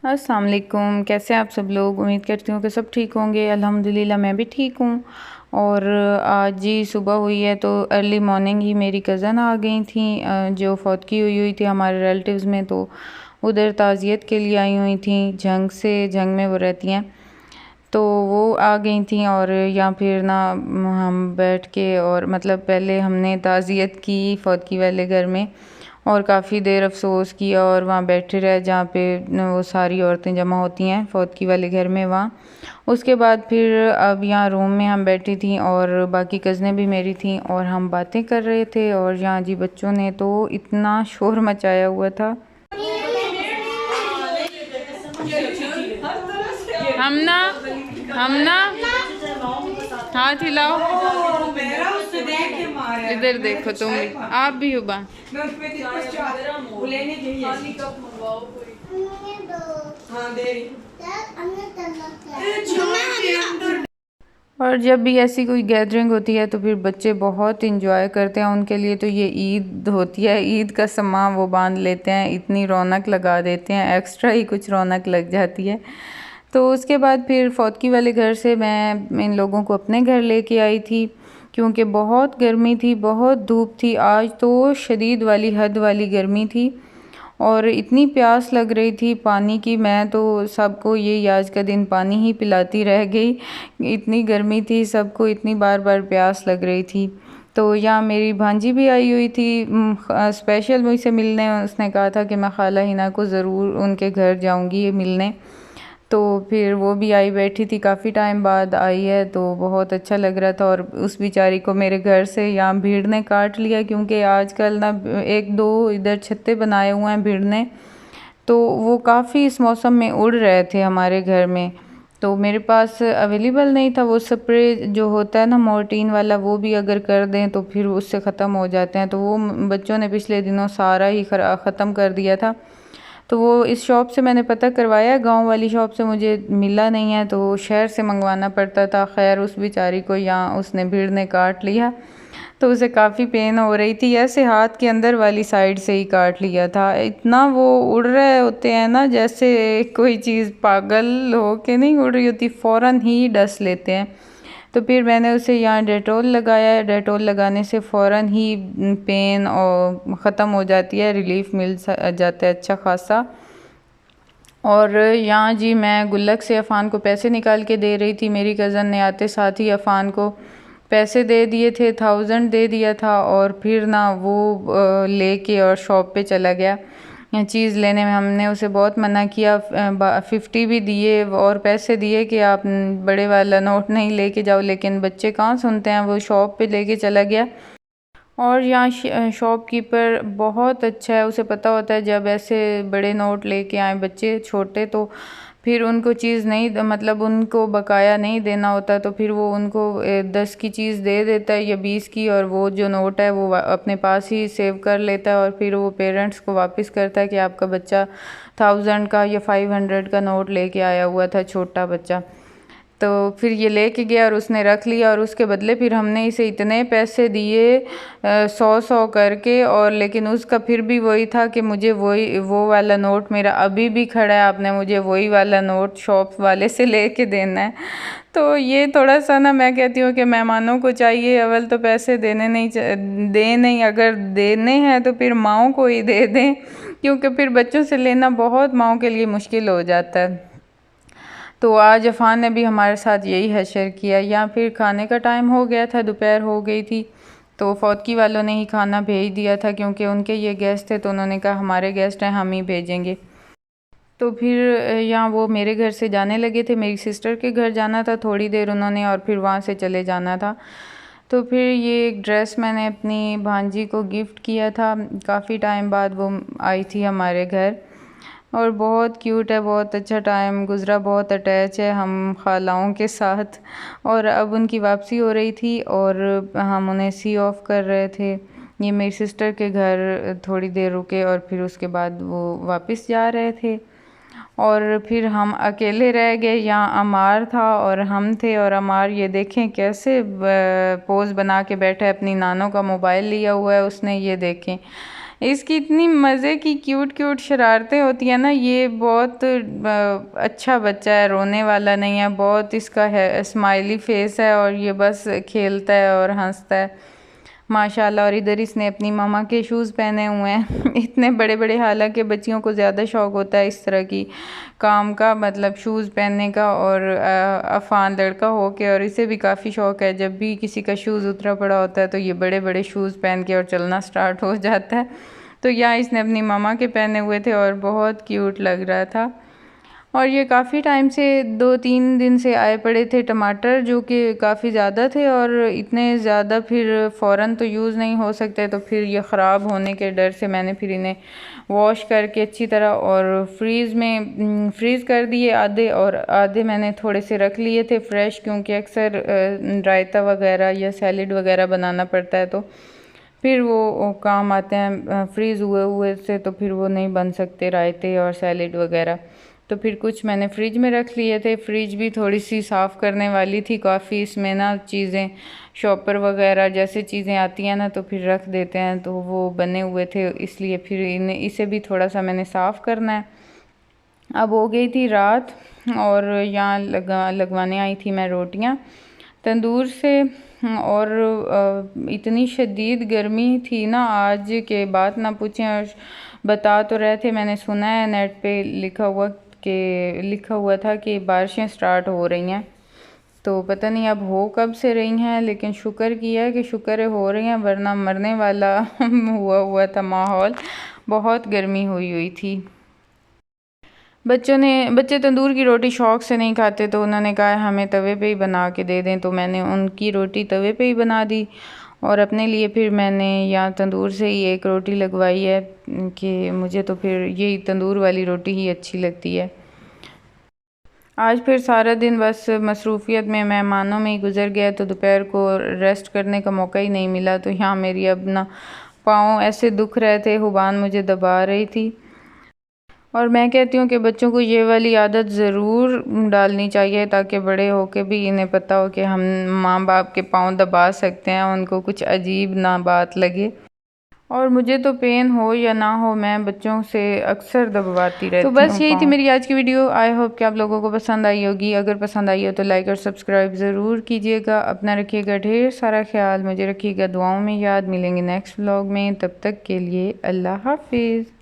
अस्सलाम वालेकुम। कैसे हैं आप सब लोग? उम्मीद करती हूँ कि सब ठीक होंगे। अल्हम्दुलिल्लाह मैं भी ठीक हूँ। और आज ही सुबह हुई है तो अर्ली मॉर्निंग ही मेरी कज़न आ गई थी जो फौत की हुई थी हमारे रिलेटिव्स में, तो उधर ताज़ियत के लिए आई हुई थी। जंग में वो रहती हैं, तो वो आ गई थी। और या फिर ना हम बैठ के और मतलब पहले हमने ताज़ियत की फौत की वाले घर में और काफ़ी देर अफसोस किया और वहाँ बैठे रहे जहाँ पे वो सारी औरतें जमा होती हैं फौत की वाले घर में वहाँ। उसके बाद फिर अब यहाँ रूम में हम बैठी थी और बाकी कज़नें भी मेरी थी और हम बातें कर रहे थे। और यहाँ जी बच्चों ने तो इतना शोर मचाया हुआ था। हम ना हम ना हाथ हिलाओ, इधर देखो तुम भी, आप भी हुबा। और जब भी ऐसी कोई गैदरिंग होती है तो फिर बच्चे बहुत इंजॉय करते हैं। उनके लिए तो ये ईद होती है, ईद का समा वो बांध लेते हैं, इतनी रौनक लगा देते हैं, एक्स्ट्रा ही कुछ रौनक लग जाती है। तो उसके बाद फिर फौतकी वाले घर से मैं इन लोगों को अपने घर लेके आई थी क्योंकि बहुत गर्मी थी, बहुत धूप थी। आज तो शदीद वाली हद वाली गर्मी थी और इतनी प्यास लग रही थी पानी की। मैं तो सबको यही आज का दिन पानी ही पिलाती रह गई, इतनी गर्मी थी, सबको इतनी बार बार प्यास लग रही थी। तो यहाँ मेरी भांजी भी आई हुई थी स्पेशल मुझसे मिलने। उसने कहा था कि मैं खाला हिना को ज़रूर उनके घर जाऊँगी मिलने, तो फिर वो भी आई बैठी थी, काफ़ी टाइम बाद आई है तो बहुत अच्छा लग रहा था। और उस बेचारी को मेरे घर से यहाँ भीड़ ने काट लिया क्योंकि आजकल ना एक दो इधर छत्ते बनाए हुए हैं भीड़ ने, तो वो काफ़ी इस मौसम में उड़ रहे थे हमारे घर में। तो मेरे पास अवेलेबल नहीं था वो स्प्रे जो होता है ना मोर्टीन वाला, वो भी अगर कर दें तो फिर उससे ख़त्म हो जाते हैं, तो वो बच्चों ने पिछले दिनों सारा ही ख़त्म कर दिया था। तो वो इस शॉप से मैंने पता करवाया, गांव वाली शॉप से मुझे मिला नहीं है तो शहर से मंगवाना पड़ता था। खैर उस बेचारी को यहाँ उसने भीड़ ने काट लिया, तो उसे काफ़ी पेन हो रही थी, ऐसे हाथ के अंदर वाली साइड से ही काट लिया था। इतना वो उड़ रहे होते हैं ना जैसे कोई चीज़ पागल हो के नहीं उड़ रही होती, फ़ौरन ही डस लेते हैं। तो फिर मैंने उसे यहाँ डेटोल लगाया, डेटोल लगाने से फ़ौरन ही पेन और ख़त्म हो जाती है, रिलीफ़ मिल जाता है अच्छा खासा। और यहाँ जी मैं गुल्लक से अफ़ान को पैसे निकाल के दे रही थी, मेरी कज़न ने आते साथ ही अफ़ान को पैसे दे दिए थे, 1000 दे दिया था। और फिर ना वो लेके और शॉप पे चला गया चीज़ लेने में। हमने उसे बहुत मना किया, 50 भी दिए और पैसे दिए कि आप बड़े वाला नोट नहीं लेके जाओ, लेकिन बच्चे कहाँ सुनते हैं, वो शॉप पे लेके चला गया। और यहाँ शॉपकीपर बहुत अच्छा है, उसे पता होता है जब ऐसे बड़े नोट लेके आए बच्चे छोटे तो फिर उनको चीज़ नहीं मतलब उनको बकाया नहीं देना होता, तो फिर वो उनको 10 की चीज़ दे देता है या 20 की, और वो जो नोट है वो अपने पास ही सेव कर लेता है और फिर वो पेरेंट्स को वापस करता है कि आपका बच्चा 1000 का या 500 का नोट लेके आया हुआ था, छोटा बच्चा। तो फिर ये लेके गया और उसने रख लिया और उसके बदले फिर हमने इसे इतने पैसे दिए 100 करके, और लेकिन उसका फिर भी वही था कि मुझे वो वाला नोट मेरा अभी भी खड़ा है, आपने मुझे वही वाला नोट शॉप वाले से लेके देना है। तो ये थोड़ा सा ना मैं कहती हूँ कि मेहमानों को चाहिए अव्वल तो पैसे दे नहीं, अगर देने हैं तो फिर माओं को ही दे दें, क्योंकि फिर बच्चों से लेना बहुत माओं के लिए मुश्किल हो जाता है। तो आज अफ़ान ने भी हमारे साथ यही हशर किया। या फिर खाने का टाइम हो गया था, दोपहर हो गई थी, तो फौतकी वालों ने ही खाना भेज दिया था क्योंकि उनके ये गेस्ट थे, तो उन्होंने कहा हमारे गेस्ट हैं हम ही भेजेंगे। तो फिर यहाँ वो मेरे घर से जाने लगे थे, मेरी सिस्टर के घर जाना था थोड़ी देर उन्होंने और फिर वहाँ से चले जाना था। तो फिर ये एक ड्रेस मैंने अपनी भांजी को गिफ्ट किया था, काफ़ी टाइम बाद वो आई थी हमारे घर और बहुत क्यूट है, बहुत अच्छा टाइम गुज़रा, बहुत अटैच है हम खालाओं के साथ। और अब उनकी वापसी हो रही थी और हम उन्हें सी ऑफ कर रहे थे। ये मेरी सिस्टर के घर थोड़ी देर रुके और फिर उसके बाद वो वापस जा रहे थे और फिर हम अकेले रह गए। यहाँ अमार था और हम थे, और अमार ये देखें कैसे पोज बना के बैठा है, अपनी नानों का मोबाइल लिया हुआ है उसने, ये देखें इसकी इतनी मज़े की क्यूट क्यूट शरारतें होती हैं ना। ये बहुत अच्छा बच्चा है, रोने वाला नहीं है, बहुत इसका है स्माइली फेस है और ये बस खेलता है और हंसता है माशाल्लाह। और इधर इसने अपनी मम्मा के शूज़ पहने हुए हैं इतने बड़े बड़े। हालांकि बच्चियों को ज़्यादा शौक़ होता है इस तरह की काम का, मतलब शूज़ पहनने का। और अफ़ान लड़का हो के और इसे भी काफ़ी शौक़ है, जब भी किसी का शूज़ उतरा पड़ा होता है तो ये बड़े बड़े शूज़ पहन के और चलना स्टार्ट हो जाता है। तो यहाँ इसने अपनी मम्मा के पहने हुए थे और बहुत क्यूट लग रहा था। और ये काफ़ी टाइम से 2-3 दिन से आए पड़े थे टमाटर, जो कि काफ़ी ज़्यादा थे और इतने ज़्यादा फिर फ़ौरन तो यूज़ नहीं हो सकते, तो फिर ये ख़राब होने के डर से मैंने फिर इन्हें वॉश करके अच्छी तरह और फ्रीज़ कर दिए आधे, और आधे मैंने थोड़े से रख लिए थे फ्रेश, क्योंकि अक्सर रायता वगैरह या सैलड वगैरह बनाना पड़ता है तो फिर वो काम आते हैं। फ्रीज़ हुए हुए से तो फिर वो नहीं बन सकते रायते और सैलड वगैरह। तो फिर कुछ मैंने फ्रिज में रख लिए थे। फ्रिज भी थोड़ी सी साफ़ करने वाली थी काफ़ी, इसमें ना चीज़ें शॉपर वगैरह जैसे चीज़ें आती हैं ना तो फिर रख देते हैं, तो वो बने हुए थे, इसलिए फिर इसे भी थोड़ा सा मैंने साफ़ करना है। अब हो गई थी रात और यहाँ लगवाने आई थी मैं रोटियाँ तंदूर से। और इतनी शदीद गर्मी थी ना आज के बात ना पूछें। और बता तो रहे थे, मैंने सुना है नेट पे लिखा हुआ था कि बारिशें स्टार्ट हो रही हैं, तो पता नहीं अब हो कब से रही हैं, लेकिन शुक्र किया है कि शुक्र हो रही हैं, वरना मरने वाला हुआ था माहौल। बहुत गर्मी हुई थी। बच्चे तंदूर की रोटी शौक़ से नहीं खाते, तो उन्होंने कहा हमें तवे पे ही बना के दे दें, तो मैंने उनकी रोटी तवे पे ही बना दी और अपने लिए फिर मैंने यहाँ तंदूर से ही एक रोटी लगवाई है कि मुझे तो फिर यही तंदूर वाली रोटी ही अच्छी लगती है। आज फिर सारा दिन बस मसरूफ़ियत में मेहमानों में ही गुज़र गया, तो दोपहर को रेस्ट करने का मौका ही नहीं मिला। तो यहाँ मेरी अब ना पाँव ऐसे दुख रहे थे, हुबान मुझे दबा रही थी। और मैं कहती हूँ कि बच्चों को ये वाली आदत ज़रूर डालनी चाहिए, ताकि बड़े होके भी इन्हें पता हो कि हम माँ बाप के पाँव दबा सकते हैं, उनको कुछ अजीब ना बात लगे। और मुझे तो पेन हो या ना हो, मैं बच्चों से अक्सर दबवाती रहती हूँ। तो बस यही थी मेरी आज की वीडियो। आई होप कि आप लोगों को पसंद आई होगी। अगर पसंद आई हो तो लाइक और सब्सक्राइब ज़रूर कीजिएगा। अपना रखिएगा ढेर सारा ख्याल, मुझे रखिएगा दुआओं में याद। मिलेंगे नेक्स्ट व्लॉग में, तब तक के लिए अल्लाह हाफिज़।